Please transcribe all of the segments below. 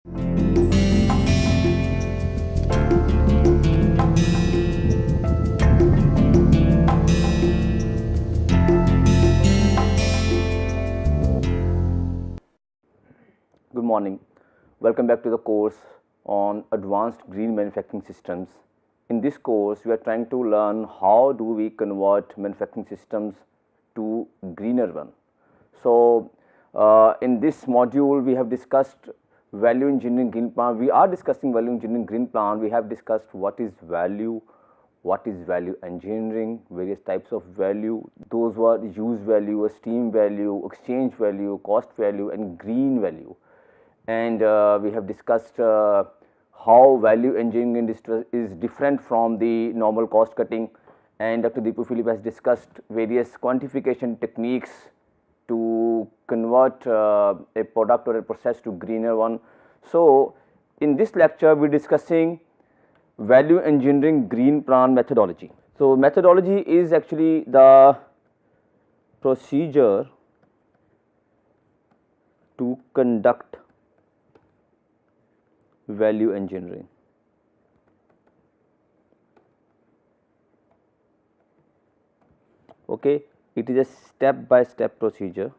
Good morning. Welcome back to the course on advanced green manufacturing systems. In this course, we are trying to learn how do we convert manufacturing systems to greener one. So, in this module, we have discussed value engineering green plan. We are discussing value engineering green plan. We have discussed what is value engineering, various types of value. Those were use value, esteem value, exchange value, cost value, and green value. And we have discussed how value engineering is different from the normal cost cutting, and Dr. Deepu Philip has discussed various quantification techniques to convert a product or a process to greener one. So, in this lecture we are discussing value engineering green plan methodology. So, methodology is actually the procedure to conduct value engineering. Okay, it is a step by step procedure.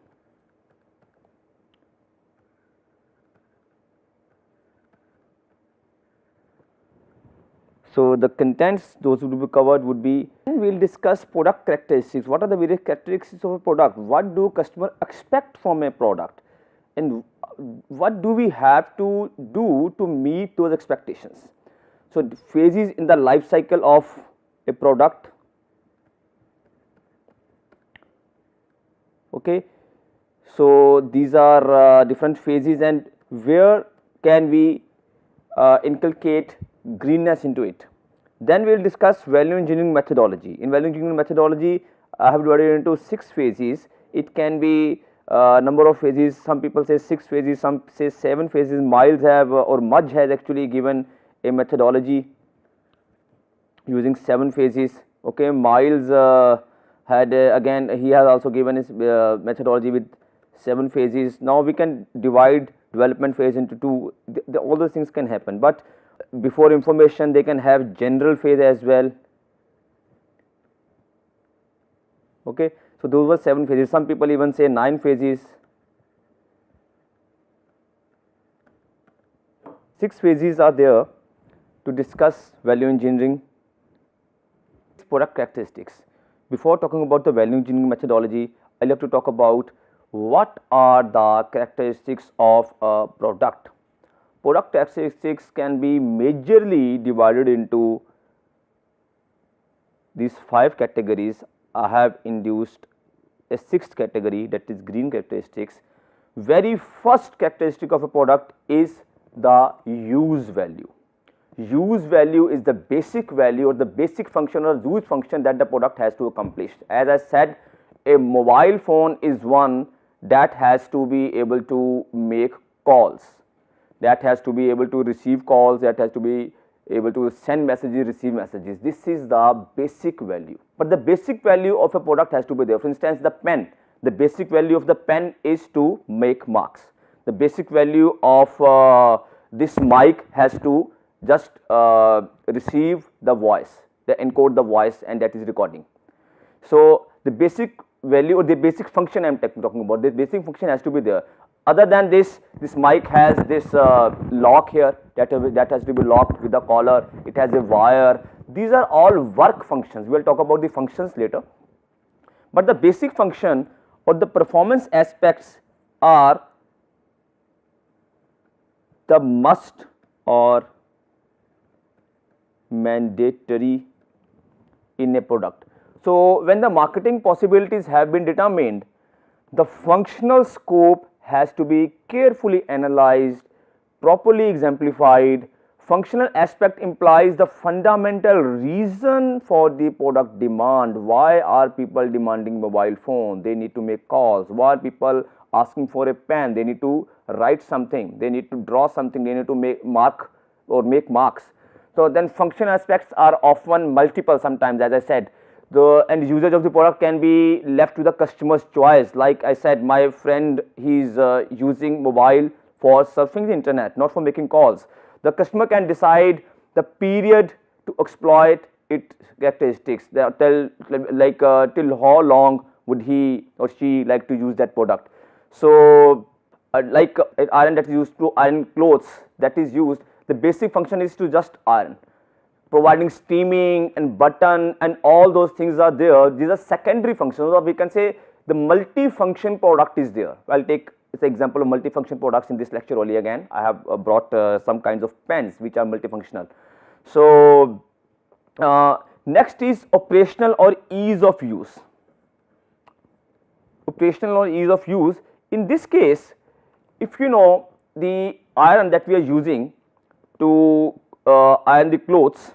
So, the contents those would be covered would be, we will discuss product characteristics. What are the various characteristics of a product? What do customer expect from a product, and what do we have to do to meet those expectations? So, phases in the life cycle of a product. Okay. So, these are different phases, and where can we inculcate greenness into it. Then we will discuss value engineering methodology. In value engineering methodology, I have divided into 6 phases. It can be number of phases, some people say 6 phases, some say 7 phases. Miles have or Mudge has actually given a methodology using 7 phases. Okay, Miles had again he has also given his methodology with 7 phases. Now we can divide development phase into 2. All those things can happen, but before information they can have general phase as well. Okay. So, those were 7 phases, some people even say 9 phases. 6 phases are there to discuss value engineering product characteristics. Before talking about the value engineering methodology, I will have to talk about what are the characteristics of a product. Product characteristics can be majorly divided into these 5 categories. I have induced a 6th category, that is green characteristics. Very first characteristic of a product is the use value. Use value is the basic value or the basic function or use function that the product has to accomplish. As I said, a mobile phone is one that has to be able to make calls, that has to be able to receive calls, that has to be able to send messages, receive messages. This is the basic value, but the basic value of a product has to be there. For instance, the pen, the basic value of the pen is to make marks. The basic value of this mic has to just receive the voice, they encode the voice, and that is recording. So, the basic value or the basic function I am talking about, this basic function has to be there. Other than this mic has this lock here that has to be locked with the collar, it has a wire. These are all work functions. We will talk about the functions later, but the basic function or the performance aspects are the must or mandatory in a product. So, when the marketing possibilities have been determined, the functional scope has to be carefully analyzed, properly exemplified. Functional aspect implies the fundamental reason for the product demand. Why are people demanding mobile phone? They need to make calls. Why are people asking for a pen? They need to write something, they need to draw something, they need to make marks. So, then function aspects are often multiple sometimes, as I said. And usage of the product can be left to the customer's choice. Like I said, my friend, he is using mobile for surfing the internet, not for making calls. The customer can decide the period to exploit its characteristics, till how long would he or she like to use that product. So like iron that is used to iron clothes, that is used, the basic function is to just iron. Providing steaming and button and all those things are there. These are secondary functions, or we can say the multi-function product is there. I'll take this example of multifunction products in this lecture only. Again, I have brought some kinds of pens which are multifunctional. So next is operational or ease of use. Operational or ease of use. In this case, if you know the iron that we are using to iron the clothes,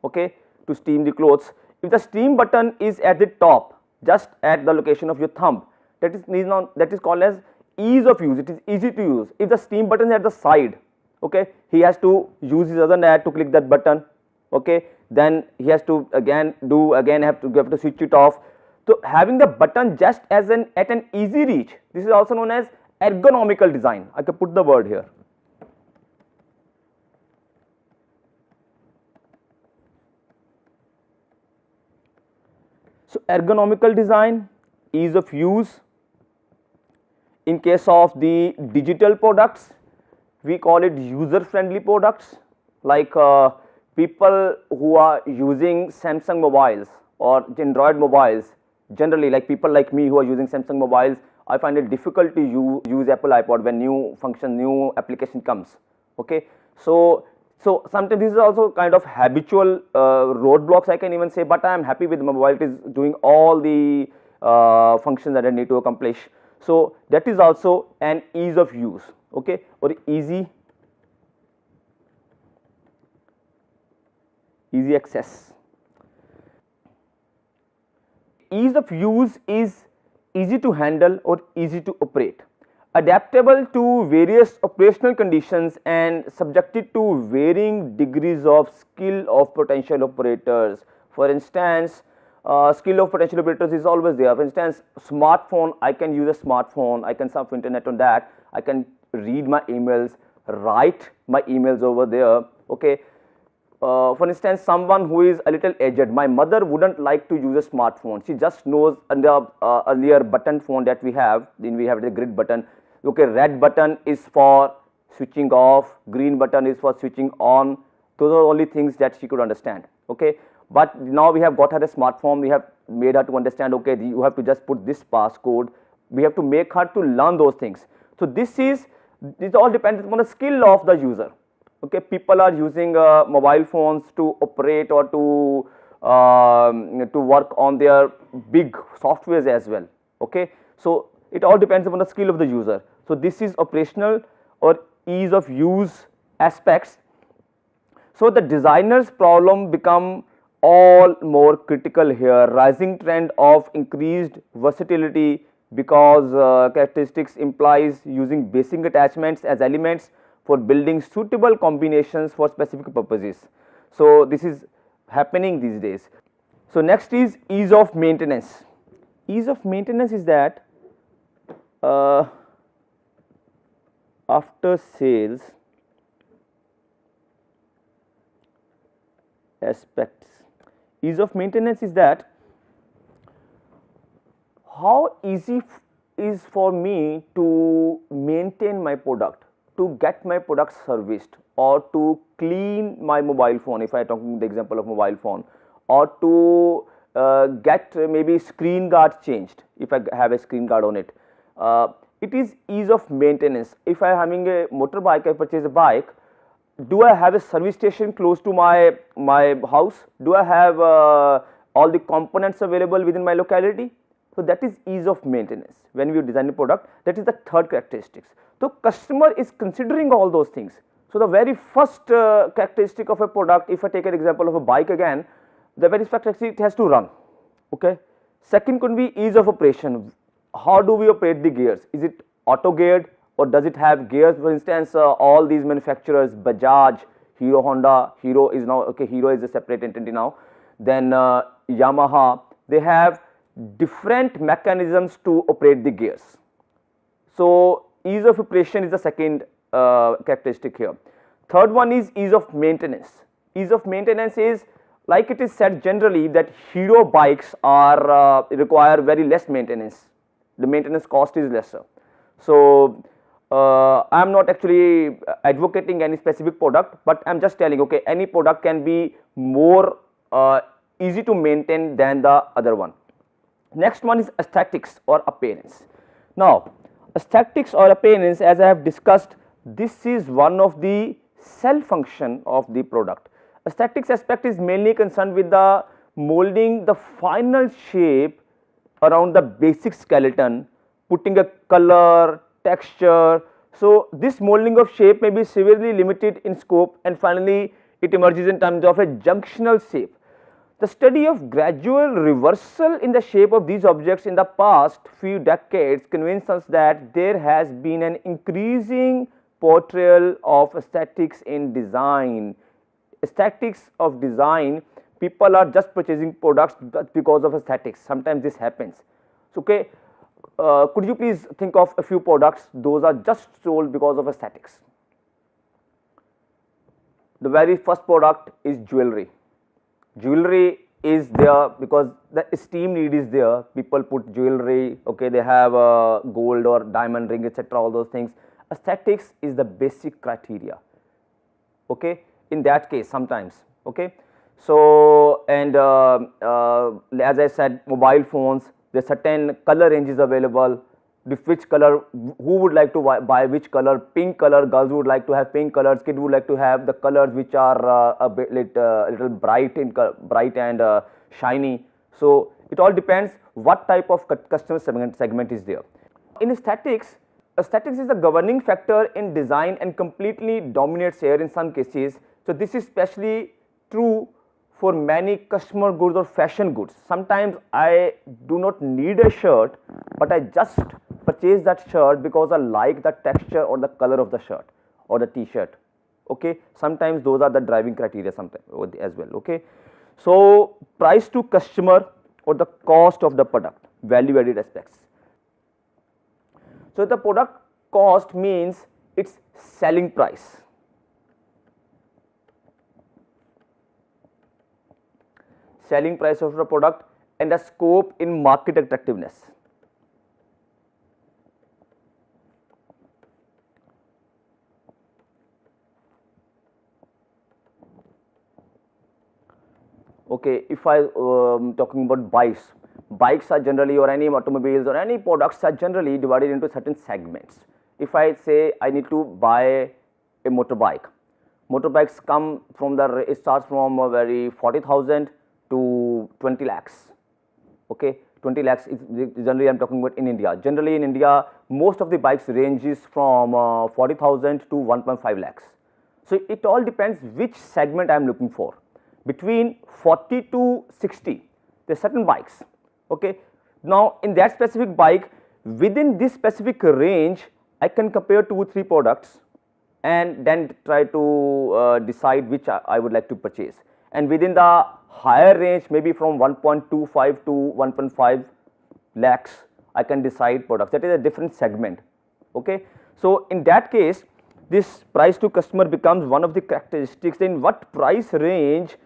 okay, to steam the clothes, if the steam button is at the top, just at the location of your thumb, that is called as ease of use. It is easy to use. If the steam button is at the side, okay, he has to use his other hand to click that button, okay, then he has to have to switch it off. So having the button just as at an easy reach, this is also known as ergonomical design. I can put the word here. So ergonomical design, ease of use. In case of the digital products, we call it user friendly products, like people who are using Samsung mobiles or Android mobiles. Generally, like people like me who are using Samsung mobiles, I find it difficult to use Apple iPod when new application comes. Okay, so sometimes this is also kind of habitual roadblocks, I can even say, but I am happy with my mobile. It is doing all the functions that I need to accomplish. So that is also an ease of use, okay, or easy access. Ease of use is easy to handle or easy to operate, adaptable to various operational conditions and subjected to varying degrees of skill of potential operators. For instance, skill of potential operators is always there. For instance, smartphone, I can use a smartphone, I can surf internet on that, I can read my emails, write my emails over there, okay. For instance, someone who is a little aged, my mother wouldn't like to use a smartphone. She just knows the earlier button phone that we have, then we have the grid button. Okay, red button is for switching off, green button is for switching on. Those are only things that she could understand, okay. But now we have got her a smartphone, we have made her to understand, okay, you have to just put this passcode. We have to make her to learn those things. So this all depends on the skill of the user. Okay, people are using mobile phones to operate or to work on their big softwares as well. Okay, so it all depends upon the skill of the user. So this is operational or ease of use aspects. So the designer's problem become all more critical here. Rising trend of increased versatility, because characteristics implies using basic attachments as elements for building suitable combinations for specific purposes. So this is happening these days. So next is ease of maintenance. Ease of maintenance is that after sales aspects. Ease of maintenance is that how easy is for me to maintain my product, to get my product serviced, or to clean my mobile phone, if I am talking the example of mobile phone, or to get maybe screen guard changed if I have a screen guard on it. It is ease of maintenance. If I am having a motorbike, I purchase a bike, do I have a service station close to my house? Do I have all the components available within my locality? So that is ease of maintenance. When we design a product, that is the third characteristics. So customer is considering all those things. So the very first characteristic of a product, if I take an example of a bike again, the very first characteristic, it has to run. Okay. Second could be ease of operation. How do we operate the gears? Is it auto geared, or does it have gears? For instance, all these manufacturers, Bajaj, Hero Honda, Hero is now, okay, Hero is a separate entity now, then Yamaha, they have different mechanisms to operate the gears. So ease of operation is the second characteristic here. Third one is ease of maintenance. Ease of maintenance is, like it is said generally, that hero bikes are require very less maintenance. The maintenance cost is lesser. So I am not actually advocating any specific product, but I am just telling, okay, any product can be more easy to maintain than the other one. Next one is aesthetics or appearance. Now, aesthetics or appearance, as I have discussed, this is one of the cell function of the product. Aesthetics aspect is mainly concerned with the molding the final shape around the basic skeleton, putting a color, texture. So this molding of shape may be severely limited in scope, and finally it emerges in terms of a junctional shape. The study of gradual reversal in the shape of these objects in the past few decades convinced us that there has been an increasing portrayal of aesthetics in design. Aesthetics of design, people are just purchasing products because of aesthetics. Sometimes this happens. So, okay, could you please think of a few products those are just sold because of aesthetics? The very first product is jewelry. Jewelry is there because the esteem need is there. People put jewelry, okay, they have gold or diamond ring, etc., all those things. Aesthetics is the basic criteria, okay, in that case sometimes, okay. So, and as I said, mobile phones, there are certain color ranges available. Which color, who would like to buy which color? Pink color, girls would like to have pink colors, kids would like to have the colors which are a bit little bright and shiny. So it all depends what type of customer segment is there. In aesthetics is the governing factor in design and completely dominates here in some cases. So this is especially true for many customer goods or fashion goods. Sometimes I do not need a shirt, but I just purchase that shirt because I like the texture or the color of the shirt or the t-shirt, okay. Sometimes those are the driving criteria sometimes as well, okay. So price to customer or the cost of the product, value added aspects. So the product cost means its selling price. Selling price of the product and the scope in market attractiveness. Okay, if I talking about bikes are generally, or any automobiles or any products are generally divided into certain segments. If I say I need to buy a motorbike, motorbikes come from it starts from a very 40,000 to 20 lakhs, okay. 20 lakhs is generally I am talking about in India. Generally in India, most of the bikes ranges from 40,000 to 1.5 lakhs. So it all depends which segment I am looking for. Between 40 to 60, there are certain bikes, okay. Now in that specific bike, within this specific range, I can compare 2 or 3 products and then try to decide which I would like to purchase. And within the higher range, maybe from 1.25 to 1.5 lakhs, I can decide products. That is a different segment, okay. So in that case, this price to customer becomes one of the characteristics in what price range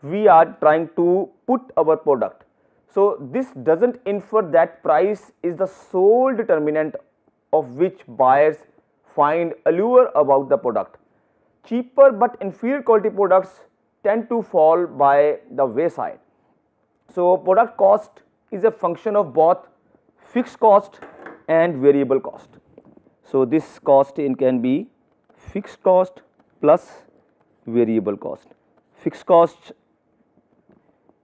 we are trying to put our product. So this doesn't infer that price is the sole determinant of which buyers find allure about the product. Cheaper but inferior quality products tend to fall by the wayside. So product cost is a function of both fixed cost and variable cost. So this cost can be fixed cost plus variable cost. Fixed cost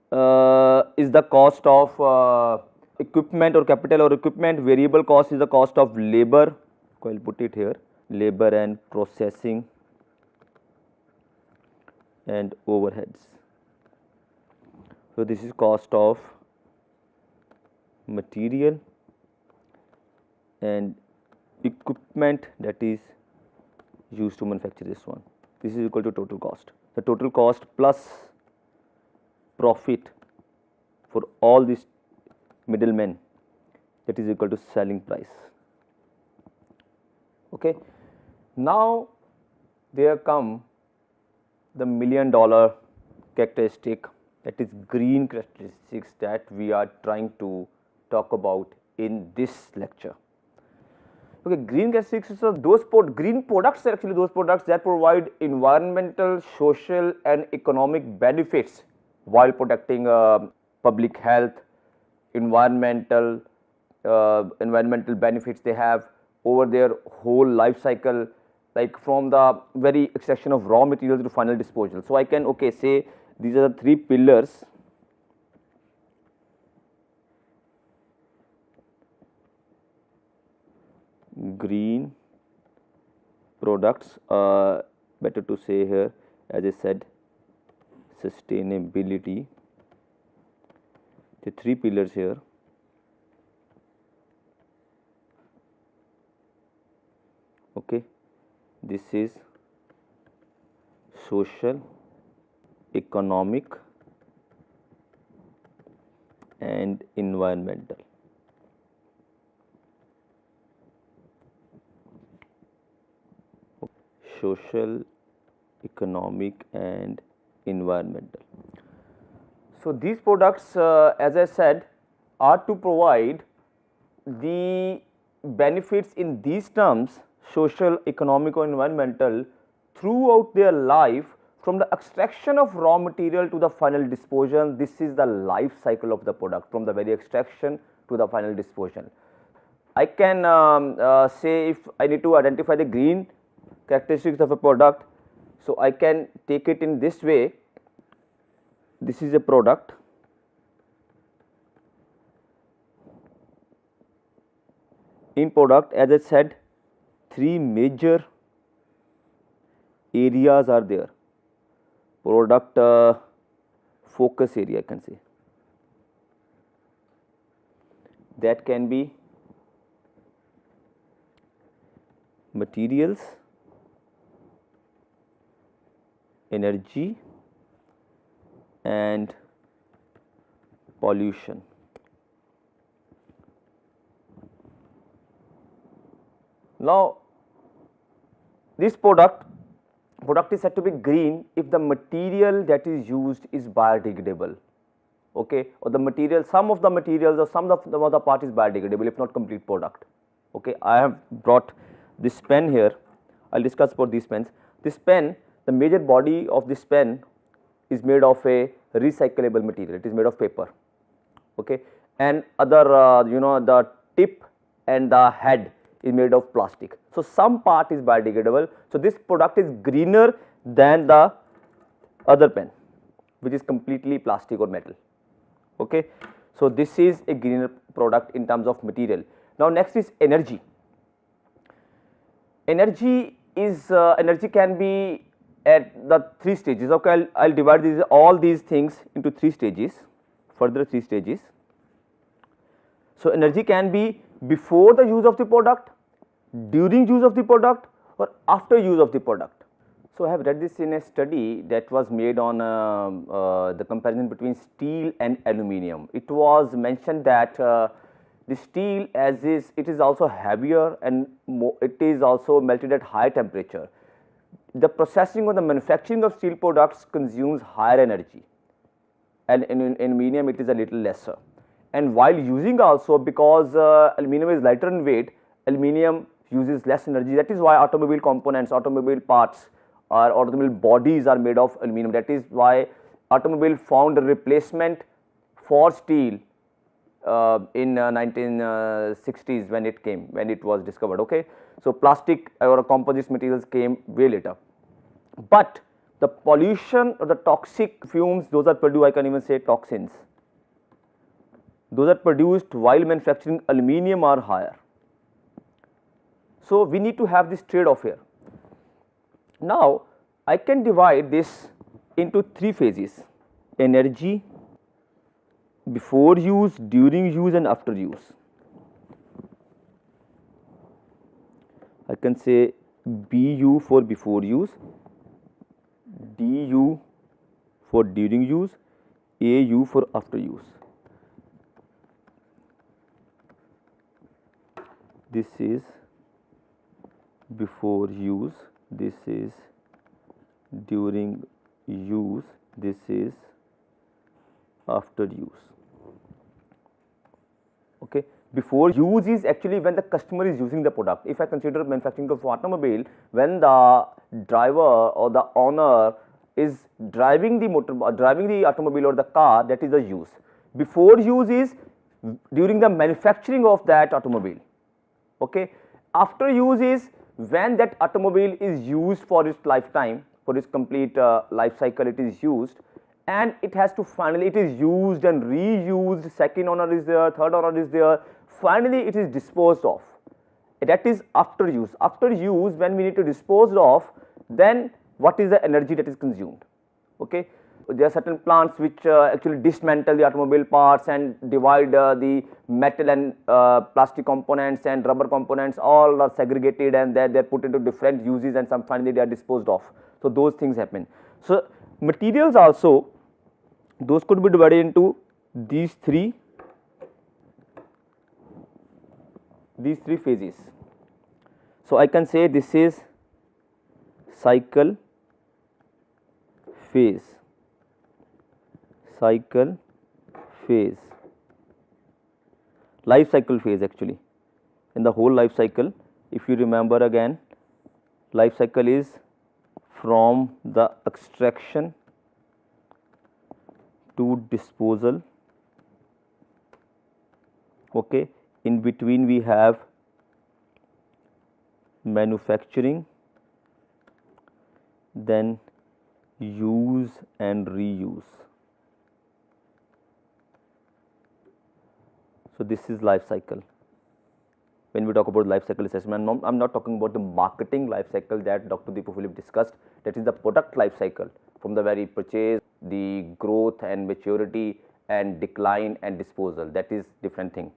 is the cost of equipment or capital or equipment. Variable cost is the cost of labor. I will put it here, labor and processing and overheads. So this is cost of material and equipment that is used to manufacture this one. This is equal to total cost. The total cost plus profit for all these middlemen, that is equal to selling price, okay. Now there come the $1,000,000 characteristic, that is green characteristics, that we are trying to talk about in this lecture. Okay, green characteristics are those green products are actually those products that provide environmental, social and economic benefits while protecting public health, environmental benefits they have over their whole life cycle, like from the very extraction of raw materials to final disposal. So I can say these are the three pillars. Green products, better to say here, as I said, sustainability, the three pillars here. Okay, this is social, economic and environmental. Social, economic and environmental. So these products, as I said, are to provide the benefits in these terms, social, economic or environmental, throughout their life, from the extraction of raw material to the final disposal. This is the life cycle of the product, from the very extraction to the final disposal. I can say, if I need to identify the green characteristics of a product, so I can take it in this way. This is a product, in product, as I said, three major areas are there. Product focus area, I can say, that can be materials, energy and pollution. Now this product is said to be green if the material that is used is biodegradable, okay, or the material, some of the materials or some of the part is biodegradable, if not complete product. Okay, I have brought this pen here. I will discuss about these pens. This pen, the major body of this pen is made of a recyclable material, it is made of paper, okay, and other the tip and the head is made of plastic. So some part is biodegradable. So this product is greener than the other pen, which is completely plastic or metal. Okay, so this is a greener product in terms of material. Now next is energy. Energy is energy can be at the three stages. Okay, I'll divide all these things into three stages, further three stages. So energy can be before the use of the product, during use of the product or after use of the product. So I have read this in a study that was made on the comparison between steel and aluminium. It was mentioned that the steel, as is, it is also heavier and it is also melted at high temperature. The processing or the manufacturing of steel products consumes higher energy, and in aluminium it is a little lesser. And while using also, because aluminium is lighter in weight, aluminium uses less energy. That is why automobile components, automobile parts or automobile bodies are made of aluminium. That is why automobile found a replacement for steel in 1960s when it was discovered. Okay, so plastic or composite materials came way later. But the pollution or the toxic fumes, those are produced, I can even say toxins, those are produced while manufacturing aluminium are higher. So we need to have this trade off here. Now I can divide this into three phases: energy, before use, during use and after use. I can say BU for before use, DU for during use, AU for after use. This is before use, this is during use, this is after use. Okay. Before use is actually when the customer is using the product. If I consider manufacturing of automobile, when the driver or the owner is driving the automobile or the car, that is the use. Before use is during the manufacturing of that automobile. Okay. After use is when that automobile is used for its lifetime, for its complete life cycle it is used, and it has to finally, it is used and reused, second owner is there, third owner is there, finally it is disposed of. That is after use. After use, when we need to dispose of, then what is the energy that is consumed? Okay. There are certain plants which actually dismantle the automobile parts and divide the metal and plastic components and rubber components, all are segregated and they are put into different uses, and some finally they are disposed of. So, those things happen. So, materials also, those could be divided into these three phases. So, I can say this is cycle phase, life cycle phase actually. In the whole life cycle, if you remember again, life cycle is from the extraction to disposal. Okay. In between we have manufacturing, then use and reuse. So, this is life cycle. When we talk about life cycle assessment, I am not talking about the marketing life cycle that Dr. Deepu Philip discussed. That is the product life cycle, from the very purchase, the growth and maturity and decline and disposal. That is different thing.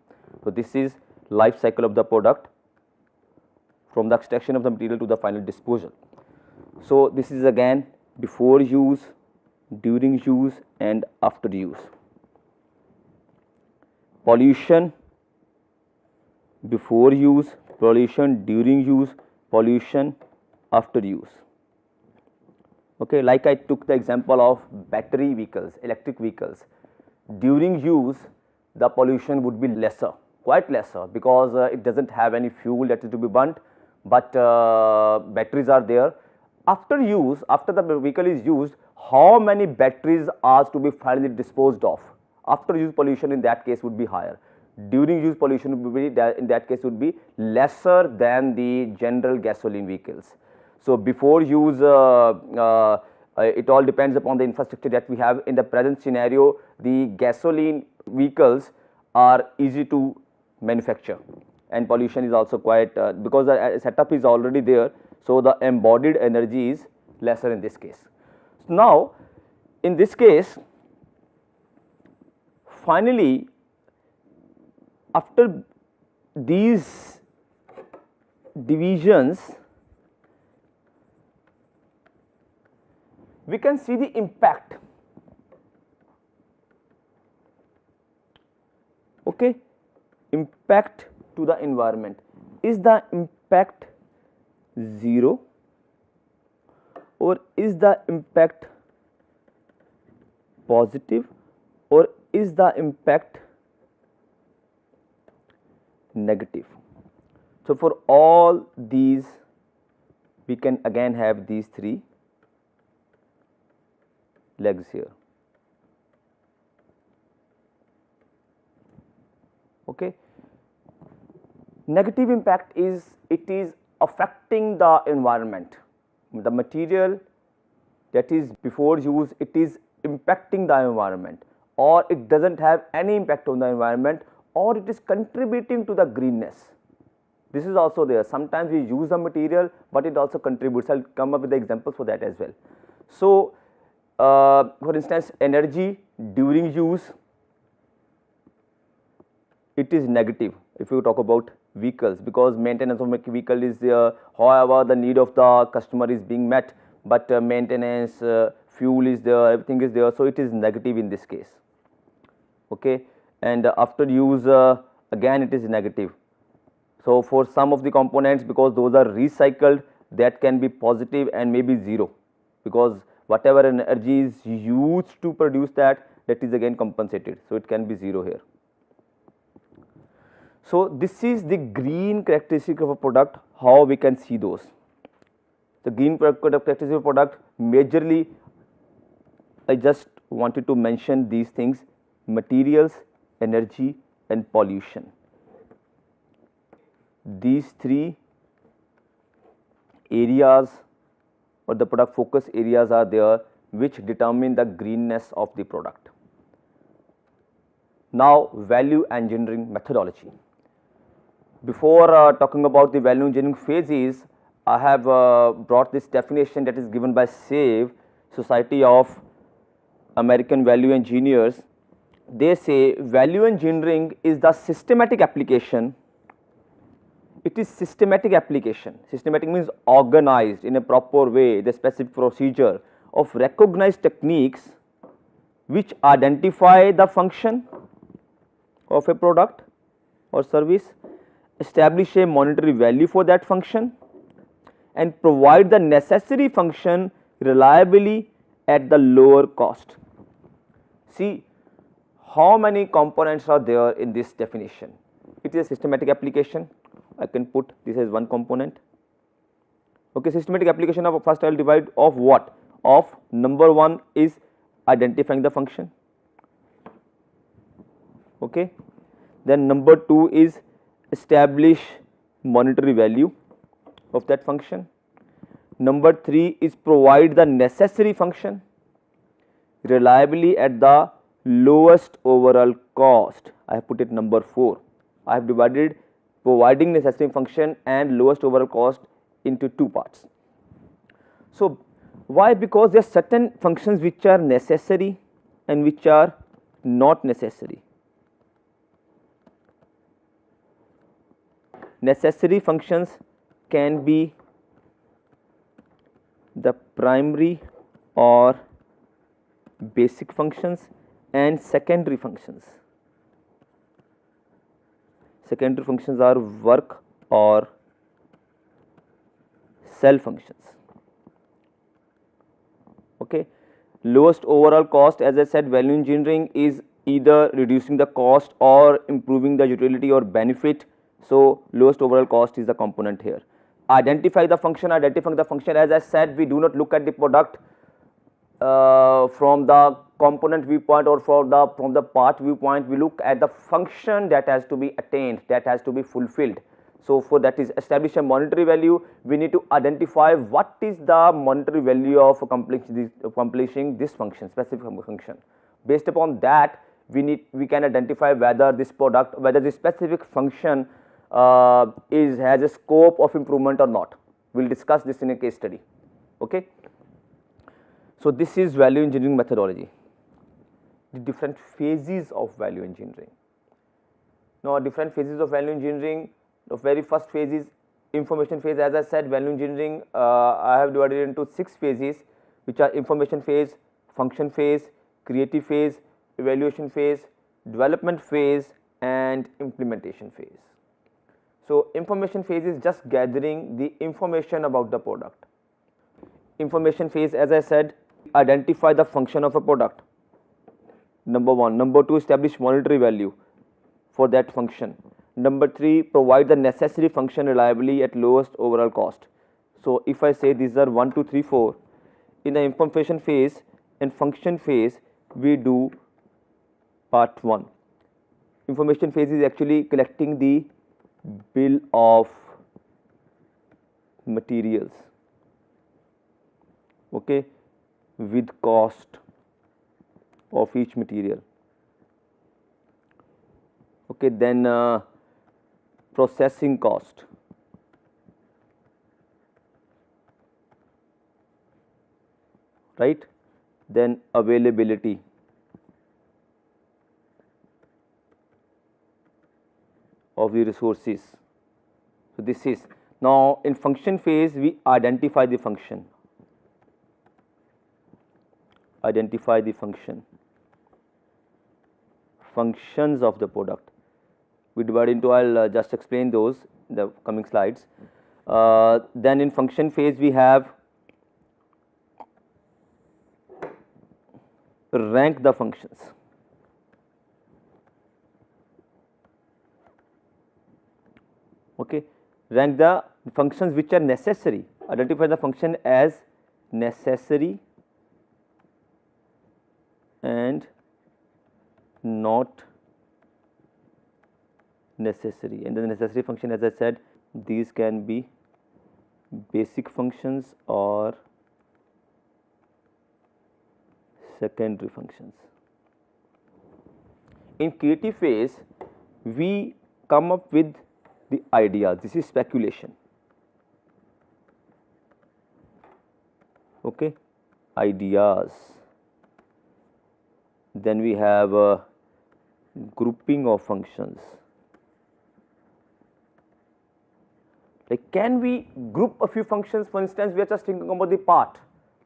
So, this is life cycle of the product from the extraction of the material to the final disposal. So, this is again before use, during use and after use. Pollution before use, pollution during use, pollution after use. Okay, like I took the example of battery vehicles, electric vehicles. During use, the pollution would be lesser, quite lesser, because it does not have any fuel that is to be burnt, but batteries are there. After use, after the vehicle is used, how many batteries are to be finally disposed of? After use pollution in that case would be higher. During use pollution would be in that case would be lesser than the general gasoline vehicles. So, before use it all depends upon the infrastructure that we have. In the present scenario, the gasoline vehicles are easy to manufacture and pollution is also quite because the setup is already there. So, the embodied energy is lesser in this case. Now, in this case, finally, after these divisions, we can see the impact. Okay, impact to the environment. Is the impact 0 or is the impact positive or is the impact negative? So, for all these we can again have these three legs here. Okay. Negative impact is, it is affecting the environment. The material that is before use, it is impacting the environment, or it does not have any impact on the environment, or it is contributing to the greenness. This is also there. Sometimes we use the material, but it also contributes. I will come up with the examples for that as well. So, for instance, energy during use, it is negative if you talk about vehicles, because maintenance of a vehicle is there. However, the need of the customer is being met, but maintenance, fuel is there, everything is there. So, it is negative in this case. Okay. And after use, again it is negative. So, for some of the components, because those are recycled, that can be positive and maybe 0, because whatever energy is used to produce that is again compensated. So, it can be 0 here. So, this is the green characteristic of a product, how we can see those. The green characteristic of a product, majorly I just wanted to mention these things: materials, energy and pollution. These 3 areas or the product focus areas are there which determine the greenness of the product. Now, value engineering methodology. Before talking about the value engineering phases, I have brought this definition that is given by SAVE, Society of American Value Engineers. They say value engineering is the systematic application. It is systematic application. Systematic means organized in a proper way, the specific procedure of recognized techniques which identify the function of a product or service, establish a monetary value for that function and provide the necessary function reliably at the lower cost. See how many components are there in this definition. It is a systematic application. I can put this as one component. Okay, systematic application of first I will divide of what? Of number 1 is identifying the function. Okay. Then number 2 is establish monetary value of that function. Number 3 is provide the necessary function reliably at the lowest overall cost. I have put it number 4. I have divided providing necessary function and lowest overall cost into 2 parts. So, why? Because there are certain functions which are necessary and which are not necessary. Necessary functions can be the primary or basic functions and secondary functions. Secondary functions are work or cell functions. Okay. Lowest overall cost, as I said, value engineering is either reducing the cost or improving the utility or benefit. So, lowest overall cost is the component here. Identify the function. Identifying the function, as I said, we do not look at the product from the component viewpoint or from the part viewpoint. We look at the function that has to be attained, that has to be fulfilled. So, for that is establish a monetary value, we need to identify what is the monetary value of accomplishing this function, specific function. Based upon that, we can identify whether this product, whether this specific function has a scope of improvement or not. We will discuss this in a case study. Okay. So, this is value engineering methodology, the different phases of value engineering. Now, different phases of value engineering. The very first phase is information phase. As I said, value engineering I have divided into 6 phases, which are information phase, function phase, creative phase, evaluation phase, development phase and implementation phase. So, information phase is just gathering the information about the product. Information phase, as I said, identify the function of a product, number 1. Number 2, establish monetary value for that function. Number 3, provide the necessary function reliably at lowest overall cost. So, if I say these are 1, 2, 3, 4, in the information phase and function phase, we do part 1. Information phase is actually collecting the bill of materials, okay, with cost of each material. Okay, then processing cost, right, then availability, of the resources. So, this is now in function phase we identify the function, functions of the product. We divide into, I will just explain those. the coming slides. Then in function phase we have rank the functions. Okay, rank the functions which are necessary. Identify the function as necessary and not necessary. And then the necessary function, as I said, these can be basic functions or secondary functions. In creative phase, we come up with the ideas. This is speculation. Okay, ideas. Then we have a grouping of functions. Like, can we group a few functions? For instance, we are just thinking about the part,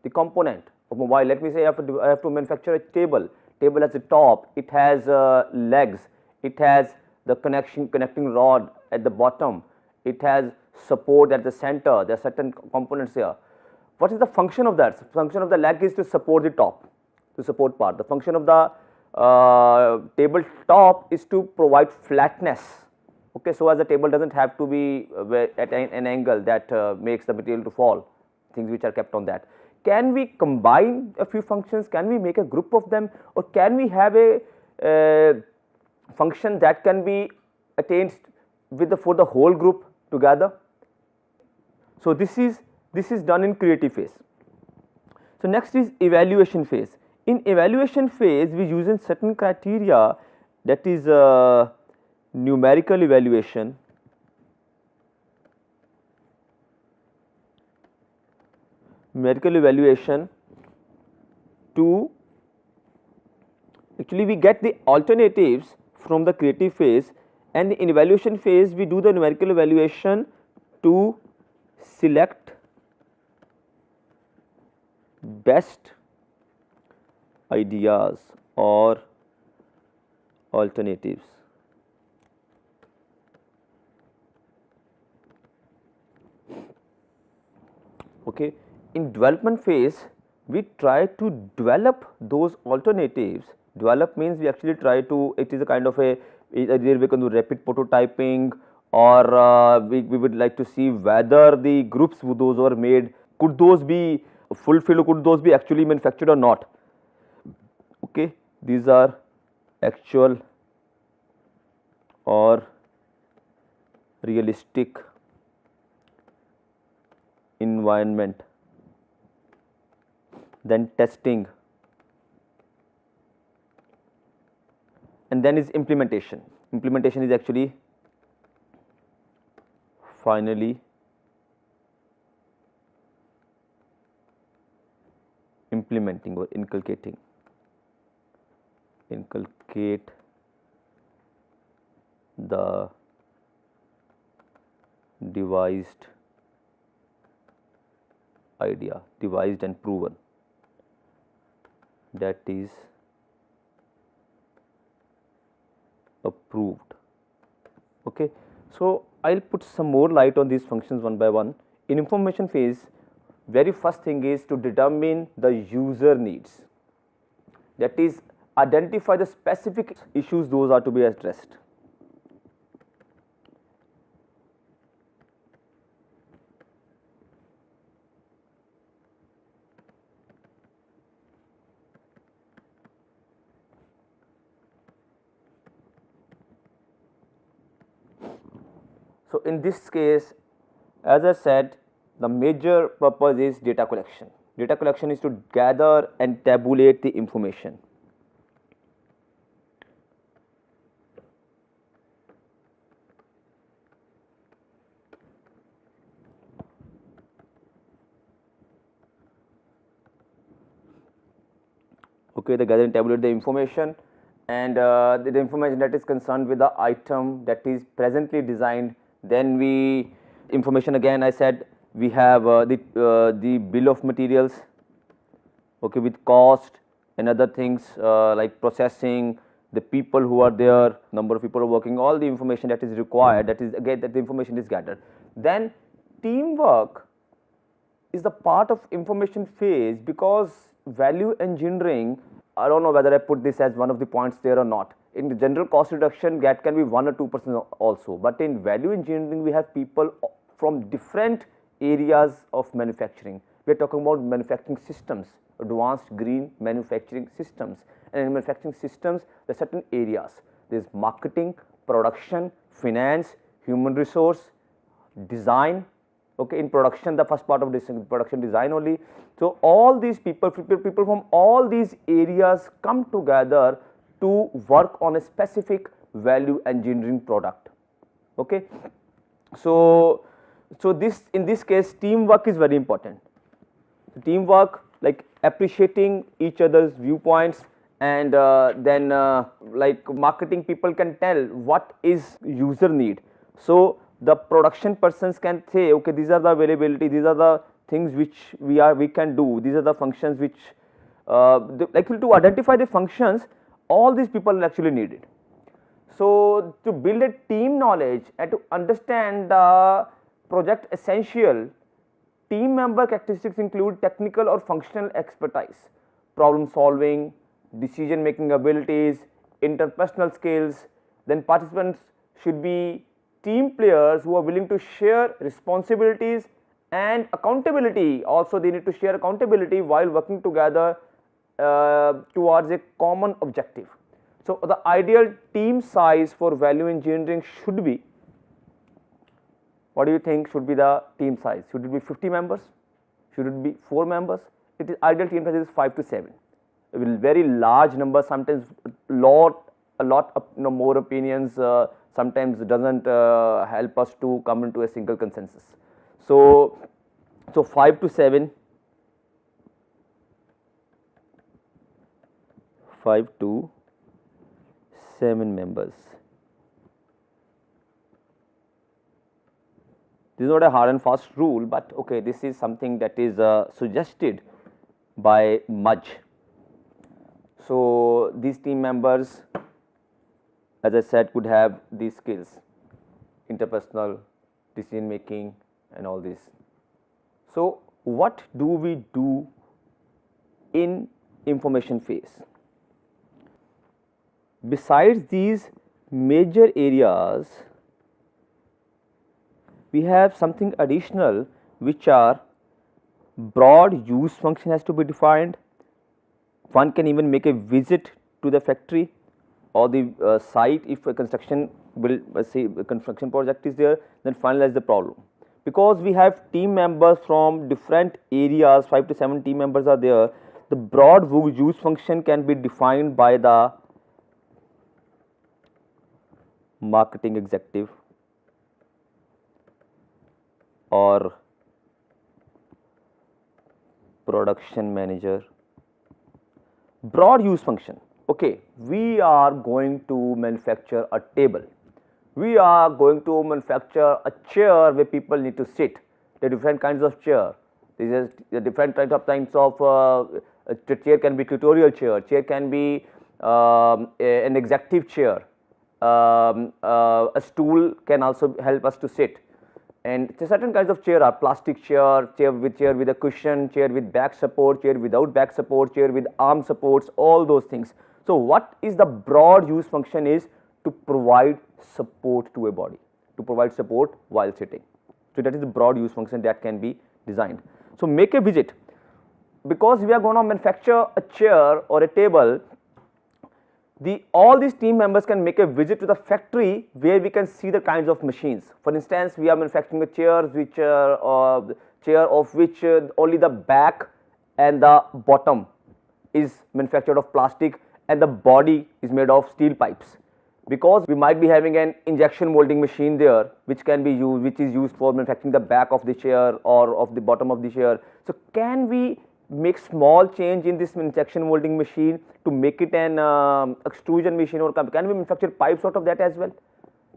the component of mobile. Let me say I have to manufacture a table. Table has a top, it has legs, it has the connecting rod at the bottom, it has support at the center. There are certain components here. What is the function of that? The function of the leg is to support the top, to support part. The function of the table top is to provide flatness. Okay, so as the table does not have to be at an angle that makes the material to fall, things which are kept on that. Can we combine a few functions? Can we make a group of them, or can we have a function that can be attained with for the whole group together? So this is done in creative phase. So next is evaluation phase. In evaluation phase, we use in certain criteria, that is numerical evaluation, to actually we get the alternatives from the creative phase, and in evaluation phase we do the numerical evaluation to select best ideas or alternatives. Okay. In development phase, we try to develop those alternatives. Develop means we actually try to, it is a kind of a, either we can do rapid prototyping, or we would like to see whether the groups those were made, could those be fulfilled, or could those be actually manufactured or not. Okay. These are actual or realistic environment. Then testing, and then is implementation. Implementation is actually finally implementing or inculcate the devised idea, devised and proven, that is approved. Okay. So I will put some more light on these functions one by one. In information phase, very first thing is to determine the user needs, that is identify the specific issues those are to be addressed. So in this case, as I said, the major purpose is data collection. Data collection is to gather and tabulate the information. Okay, the gather and tabulate the information, and the information that is concerned with the item that is presently designed. Then we information, again I said we have the bill of materials, okay, with cost and other things like processing, the people who are there, number of people are working, all the information that is required, that is again that the information is gathered. Then teamwork is the part of information phase, because value engineering, I don't know whether I put this as one of the points there or not. In the general cost reduction, that can be 1 or 2% also, but in value engineering we have people from different areas of manufacturing. We are talking about manufacturing systems, advanced green manufacturing systems, and in manufacturing systems there are certain areas. There is marketing, production, finance, human resource, design. Okay, in production, the first part of this production design only. So all these people from all these areas come together to work on a specific value engineering product. Okay, so this, in this case, teamwork is very important. Teamwork, like appreciating each other's viewpoints, and then like marketing people can tell what is user need. So the production persons can say, okay, these are the availability, these are the things which we can do, these are the functions which actually to identify the functions, all these people are actually needed. So to build a team knowledge and to understand the project essential, team member characteristics include technical or functional expertise, problem solving, decision making abilities, interpersonal skills. Then participants should be team players who are willing to share responsibilities and accountability. Also they need to share accountability while working together towards a common objective. So the ideal team size for value engineering should be, what do you think should be the team size? Should it be 50 members? Should it be 4 members? It is ideal team size is 5 to 7. A very large number, sometimes a lot of more opinions sometimes doesn't help us to come into a single consensus. So 5 to 7, 5 to 7 members. This is not a hard and fast rule, but okay, this is something that is suggested by Mudge. So these team members, as I said, could have these skills, interpersonal, decision making, and all this. So what do we do in information phase? Besides these major areas, we have something additional, which are broad use function has to be defined. One can even make a visit to the factory or the site if a construction construction project is there, then finalize the problem. Because we have team members from different areas, 5 to 7 team members are there, the broad use function can be defined by the marketing executive or production manager. Broad use function. Okay, we are going to manufacture a table. We are going to manufacture a chair where people need to sit. There are different kinds of chair. There are different types of a chair can be tutorial chair. Chair can be an executive chair. A stool can also help us to sit. And certain kinds of chair are plastic chair, chair with a cushion, chair with back support, chair without back support, chair with arm supports, all those things. So what is the broad use function is to provide support to a body, to provide support while sitting. So that is the broad use function that can be designed. So make a visit, because we are going to manufacture a chair or a table. All these team members can make a visit to the factory where we can see the kinds of machines. For instance, we are manufacturing a chair which of which only the back and the bottom is manufactured of plastic and the body is made of steel pipes. Because we might be having an injection molding machine there which is used for manufacturing the back of the chair or of the bottom of the chair. So can we make small change in this injection molding machine to make it an extrusion machine, or can we manufacture pipes out of that as well?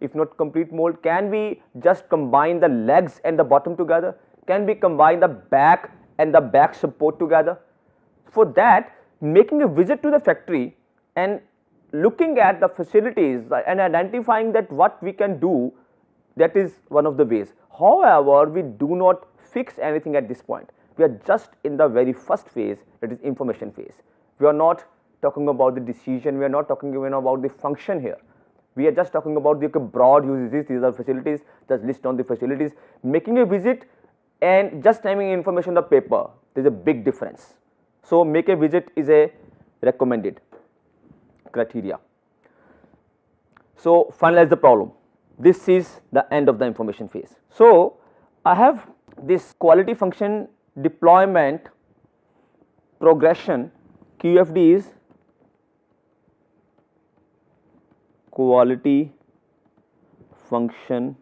If not complete mold, can we just combine the legs and the bottom together? Can we combine the back and the back support together? For that, making a visit to the factory and looking at the facilities and identifying that what we can do, that is one of the ways. However, we do not fix anything at this point. We are just in the very first phase, that is information phase. We are not talking about the decision, we are not talking even about the function here. We are just talking about the broad uses. These are facilities, just list on the facilities. Making a visit and just timing information on the paper, there is a big difference. So, make a visit is a recommended criteria. So, finalize the problem. This is the end of the information phase. So, I have this quality function deployment progression. QFD is quality function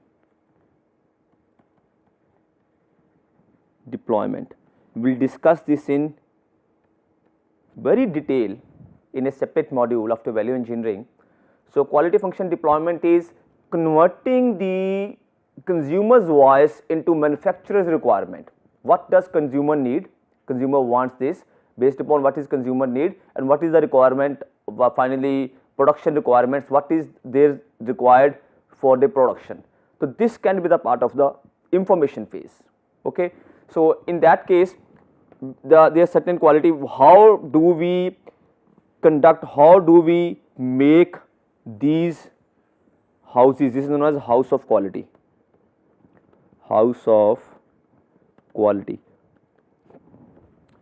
deployment. We will discuss this in very detail in a separate module after value engineering. So, quality function deployment is converting the consumer's voice into manufacturer's requirement. What does consumer need? Consumer wants this. Based upon what is consumer need and what is the requirement, finally production requirements, what is there required for the production. So, this can be the part of the information phase. Okay. So, in that case there is certain quality. How do we conduct, how do we make these houses? This is known as house of quality. House of quality.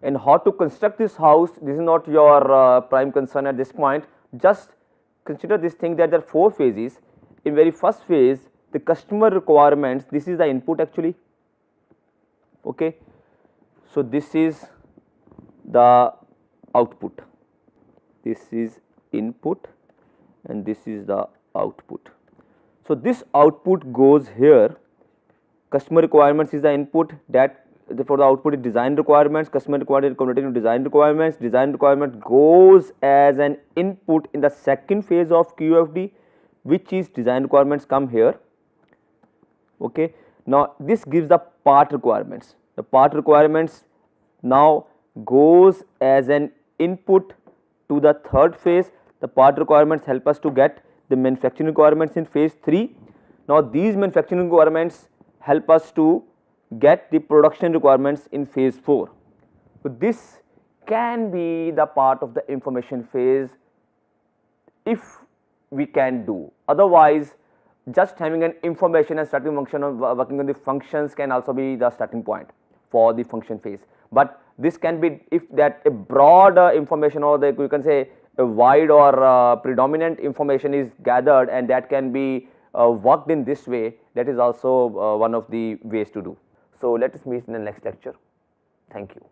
And how to construct this house, this is not your prime concern at this point. Just consider this thing that there are 4 phases. In very first phase, the customer requirements, this is the input actually. Okay. So, this is the output, this is input and this is the output. So, this output goes here, customer requirements is the input, that for the output is design requirements, customer requirement converted into design requirement goes as an input in the second phase of QFD, which is design requirements come here. Okay. Now, this gives the part requirements. The part requirements now goes as an input to the third phase. The part requirements help us to get the manufacturing requirements in phase 3. Now, these manufacturing requirements help us to get the production requirements in phase 4. So, this can be the part of the information phase if we can do. Otherwise, just having an information and starting function of working on the functions can also be the starting point for the function phase. But this can be if that a broad information, or the you can say a wide or predominant information is gathered and that can be worked in this way, that is also one of the ways to do. So, let us meet in the next lecture. Thank you.